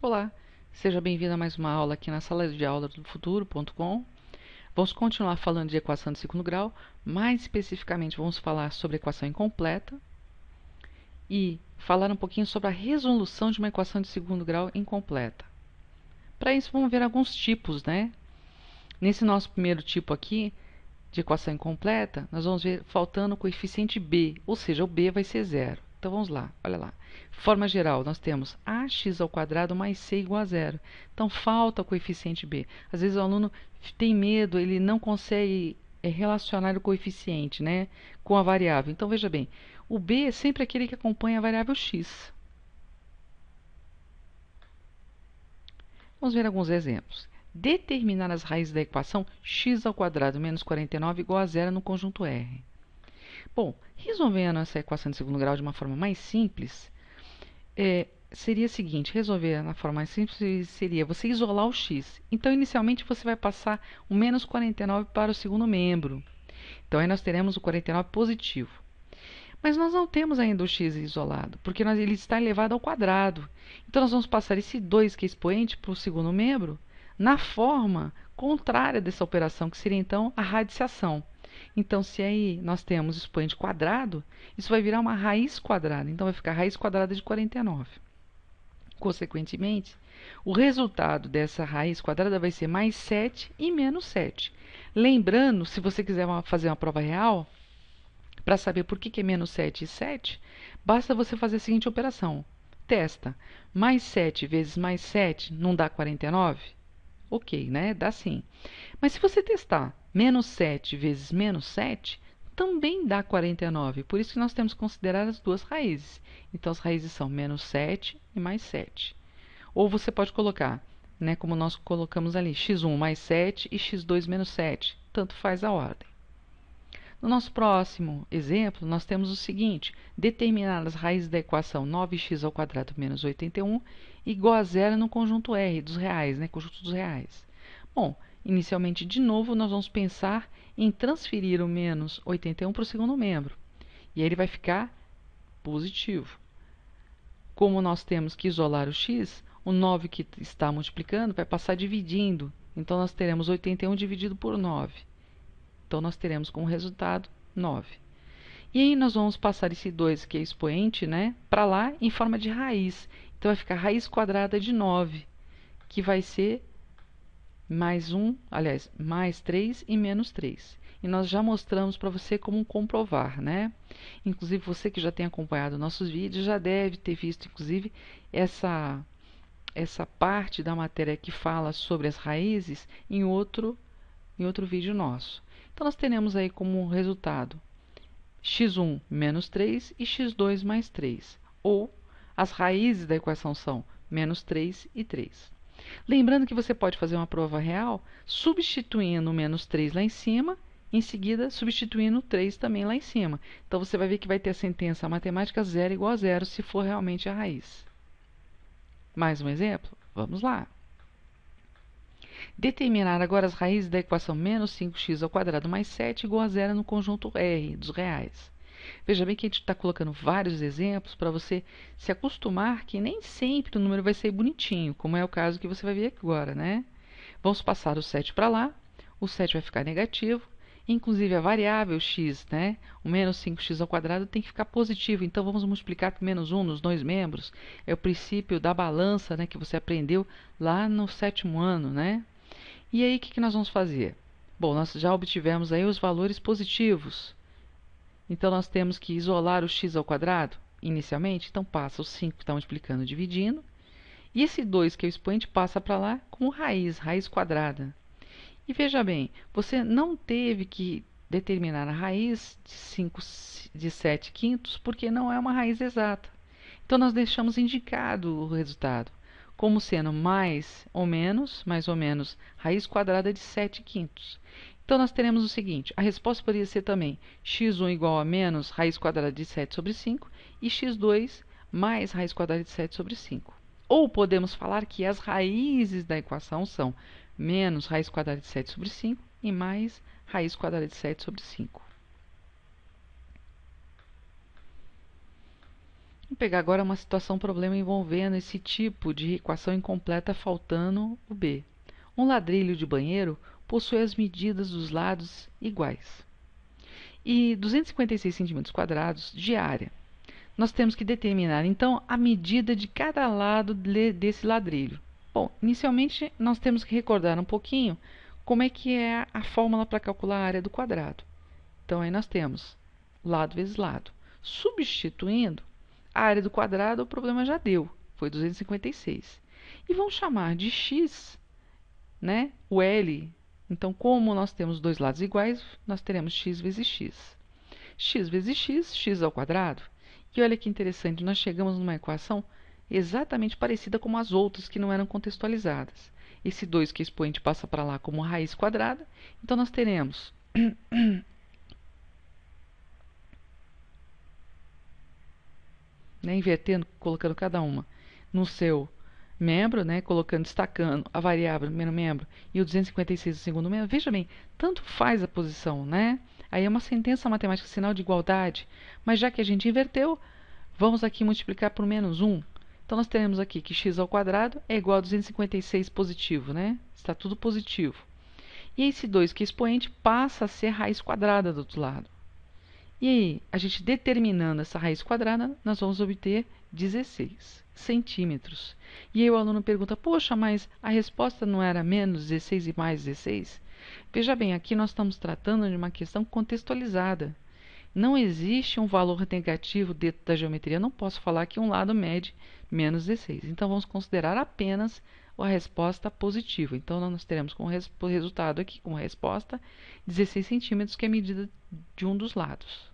Olá, seja bem-vindo a mais uma aula aqui na sala de aula do futuro.com. Vamos continuar falando de equação de segundo grau, mais especificamente vamos falar sobre equação incompleta e falar um pouquinho sobre a resolução de uma equação de segundo grau incompleta. Para isso, vamos ver alguns tipos, né? Nesse nosso primeiro tipo aqui, de equação incompleta, nós vamos ver faltando o coeficiente b, ou seja, o b vai ser zero. Então, vamos lá, olha lá. Forma geral, nós temos ax² mais c igual a zero. Então, falta o coeficiente b. Às vezes o aluno tem medo, ele não consegue relacionar o coeficiente, né, com a variável. Então, veja bem, o b é sempre aquele que acompanha a variável x. Vamos ver alguns exemplos. Determinar as raízes da equação x² menos 49 igual a zero no conjunto R. Bom, resolvendo essa equação de segundo grau de uma forma mais simples, seria o seguinte, resolver na forma mais simples seria você isolar o x. Então, inicialmente, você vai passar o menos 49 para o segundo membro. Então, aí nós teremos o 49 positivo. Mas nós não temos ainda o x isolado, porque ele está elevado ao quadrado. Então, nós vamos passar esse 2, que é expoente, para o segundo membro, na forma contrária dessa operação, que seria, então, a radiciação. Então, se aí nós temos expoente quadrado, isso vai virar uma raiz quadrada. Então, vai ficar raiz quadrada de 49. Consequentemente, o resultado dessa raiz quadrada vai ser mais 7 e menos 7. Lembrando, se você quiser fazer uma prova real, para saber por que é menos 7 e 7, basta você fazer a seguinte operação. Testa. Mais 7 vezes mais 7 não dá 49? Ok, né? Dá sim. Mas se você testar menos 7 vezes menos 7, também dá 49. Por isso que nós temos que considerar as duas raízes. Então, as raízes são menos 7 e mais 7. Ou você pode colocar, né, como nós colocamos ali, x1 mais 7 e x2 menos 7. Tanto faz a ordem. No nosso próximo exemplo, nós temos o seguinte: determinar as raízes da equação 9x² menos 81 igual a zero no conjunto R dos reais, né? Conjunto dos reais. Bom, inicialmente, de novo, nós vamos pensar em transferir o menos 81 para o segundo membro. E aí ele vai ficar positivo. Como nós temos que isolar o x, o 9 que está multiplicando vai passar dividindo. Então, nós teremos 81 dividido por 9. Então, nós teremos como resultado 9. E aí, nós vamos passar esse 2, que é expoente, né, para lá em forma de raiz. Então, vai ficar raiz quadrada de 9, que vai ser mais 1, aliás, mais 3 e menos 3. E nós já mostramos para você como comprovar, né? Inclusive, você que já tem acompanhado nossos vídeos, já deve ter visto, inclusive, essa parte da matéria que fala sobre as raízes em outro vídeo nosso. Então, nós teremos aí como resultado x1 menos 3 e x2 mais 3. Ou, as raízes da equação são menos 3 e 3. Lembrando que você pode fazer uma prova real substituindo o menos 3 lá em cima, em seguida substituindo o 3 também lá em cima. Então, você vai ver que vai ter a sentença matemática 0 igual a 0 se for realmente a raiz. Mais um exemplo? Vamos lá. Determinar agora as raízes da equação menos 5x² mais 7 igual a zero no conjunto R dos reais. Veja bem que a gente está colocando vários exemplos para você se acostumar que nem sempre o número vai ser bonitinho, como é o caso que você vai ver agora, né? Vamos passar o 7 para lá, o 7 vai ficar negativo, inclusive a variável x, né? O menos 5x² tem que ficar positivo, então vamos multiplicar por menos 1 nos dois membros. É o princípio da balança, né, que você aprendeu lá no 7º ano, né? E aí, o que nós vamos fazer? Bom, nós já obtivemos aí os valores positivos. Então, nós temos que isolar o x² inicialmente. Então, passa o 5 que está multiplicando, dividindo. E esse 2, que é o expoente, passa para lá como raiz quadrada. E veja bem, você não teve que determinar a raiz de 7 quintos, porque não é uma raiz exata. Então, nós deixamos indicado o resultado como sendo mais ou menos, raiz quadrada de 7 quintos. Então, nós teremos o seguinte, a resposta poderia ser também x1 igual a menos raiz quadrada de 7 sobre 5 e x2 mais raiz quadrada de 7 sobre 5. Ou podemos falar que as raízes da equação são menos raiz quadrada de 7 sobre 5 e mais raiz quadrada de 7 sobre 5. Vamos pegar agora uma situação problema envolvendo esse tipo de equação incompleta faltando o b. Um ladrilho de banheiro possui as medidas dos lados iguais e 256 cm² de área. Nós temos que determinar, então, a medida de cada lado desse ladrilho. Bom, inicialmente nós temos que recordar um pouquinho como é que é a fórmula para calcular a área do quadrado. Então, aí nós temos lado vezes lado. Substituindo a área do quadrado, o problema já deu, foi 256. E vamos chamar de x, né, o L. Então, como nós temos dois lados iguais, nós teremos x vezes x. X vezes x, x ao quadrado. E olha que interessante, nós chegamos numa equação exatamente parecida com as outras que não eram contextualizadas. Esse 2 que é expoente passa para lá como raiz quadrada, então nós teremos né, invertendo, colocando cada uma no seu membro, né, colocando, destacando a variável no primeiro membro e o 256 no segundo membro. Veja bem, tanto faz a posição, né? Aí é uma sentença matemática, sinal de igualdade, mas já que a gente inverteu, vamos aqui multiplicar por menos 1. Então, nós teremos aqui que x ao quadrado é igual a 256 positivo, né? Está tudo positivo. E esse 2 que é expoente passa a ser raiz quadrada do outro lado. E aí, a gente determinando essa raiz quadrada, nós vamos obter 16 centímetros. E aí o aluno pergunta, poxa, mas a resposta não era menos 16 e mais 16? Veja bem, aqui nós estamos tratando de uma questão contextualizada. Não existe um valor negativo dentro da geometria. Eu não posso falar que um lado mede menos 16. Então, vamos considerar apenas a resposta positiva. Então, nós teremos como resultado aqui, como resposta, 16 centímetros, que é a medida de um dos lados.